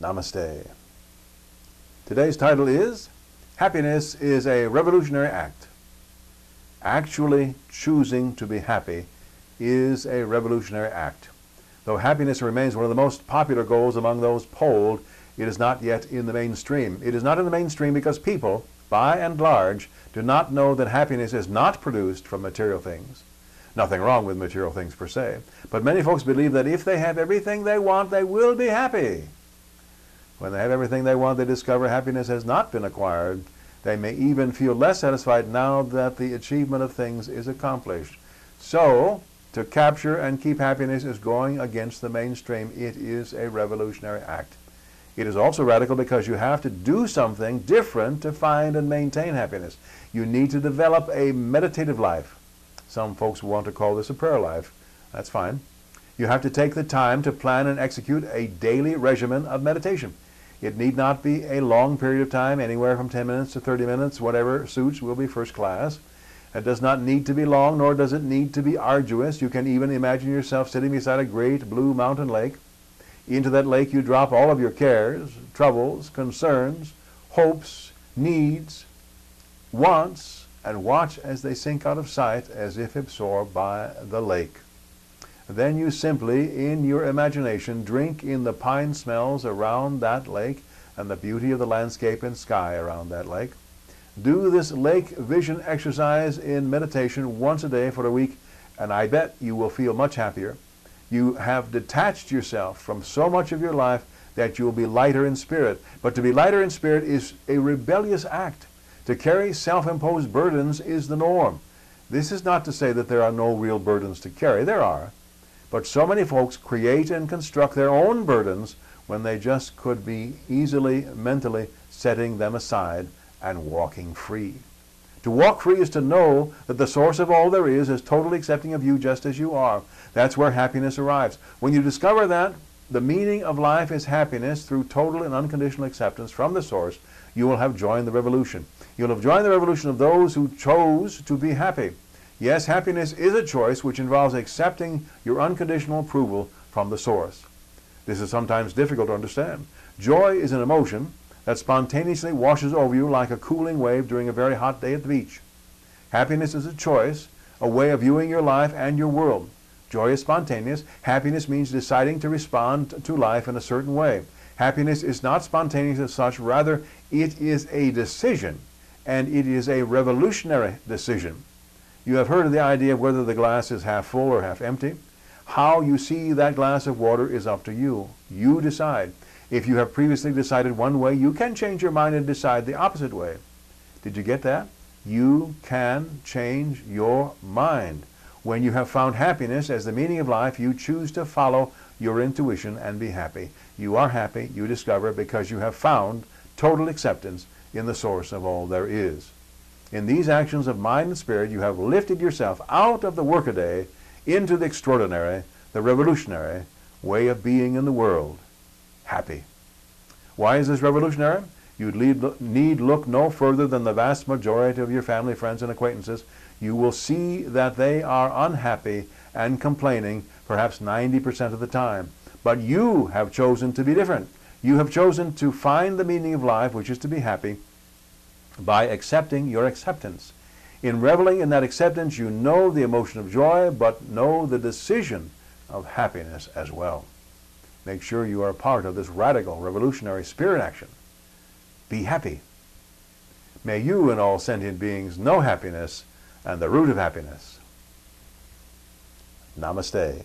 Namaste. Today's title is Happiness is a Revolutionary Act. Actually choosing to be happy is a revolutionary act. Though happiness remains one of the most popular goals among those polled, it is not yet in the mainstream. It is not in the mainstream because people, by and large, do not know that happiness is not produced from material things. Nothing wrong with material things per se, but many folks believe that if they have everything they want, they will be happy. When they have everything they want, they discover happiness has not been acquired. They may even feel less satisfied now that the achievement of things is accomplished. So, to capture and keep happiness is going against the mainstream. It is a revolutionary act. It is also radical because you have to do something different to find and maintain happiness. You need to develop a meditative life. Some folks want to call this a prayer life. That's fine. You have to take the time to plan and execute a daily regimen of meditation. It need not be a long period of time, anywhere from 10 minutes to 30 minutes, whatever suits will be first class. It does not need to be long, nor does it need to be arduous. You can even imagine yourself sitting beside a great blue mountain lake. Into that lake you drop all of your cares, troubles, concerns, hopes, needs, wants, and watch as they sink out of sight as if absorbed by the lake. Then you simply, in your imagination, drink in the pine smells around that lake and the beauty of the landscape and sky around that lake. Do this lake vision exercise in meditation once a day for a week, and I bet you will feel much happier. You have detached yourself from so much of your life that you will be lighter in spirit. But to be lighter in spirit is a rebellious act. To carry self-imposed burdens is the norm. This is not to say that there are no real burdens to carry. There are. But so many folks create and construct their own burdens when they just could be easily, mentally setting them aside and walking free. To walk free is to know that the source of all there is totally accepting of you just as you are. That's where happiness arrives. When you discover that the meaning of life is happiness through total and unconditional acceptance from the source, you will have joined the revolution. You'll have joined the revolution of those who chose to be happy. Yes, happiness is a choice which involves accepting your unconditional approval from the source. This is sometimes difficult to understand. Joy is an emotion that spontaneously washes over you like a cooling wave during a very hot day at the beach. Happiness is a choice, a way of viewing your life and your world. Joy is spontaneous. Happiness means deciding to respond to life in a certain way. Happiness is not spontaneous as such, rather it is a decision, and it is a revolutionary decision. You have heard of the idea of whether the glass is half full or half empty. How you see that glass of water is up to you. You decide. If you have previously decided one way, you can change your mind and decide the opposite way. Did you get that? You can change your mind. When you have found happiness as the meaning of life, you choose to follow your intuition and be happy. You are happy, you discover, because you have found total acceptance in the source of all there is. In these actions of mind and spirit, you have lifted yourself out of the workaday into the extraordinary, the revolutionary way of being in the world. Happy. Why is this revolutionary? You need look no further than the vast majority of your family, friends, and acquaintances. You will see that they are unhappy and complaining perhaps 90% of the time. But you have chosen to be different. You have chosen to find the meaning of life, which is to be happy, by accepting your acceptance. In reveling in that acceptance, you know the emotion of joy, but know the decision of happiness as well. Make sure you are a part of this radical, revolutionary spirit action. Be happy. May you and all sentient beings know happiness and the root of happiness. Namaste.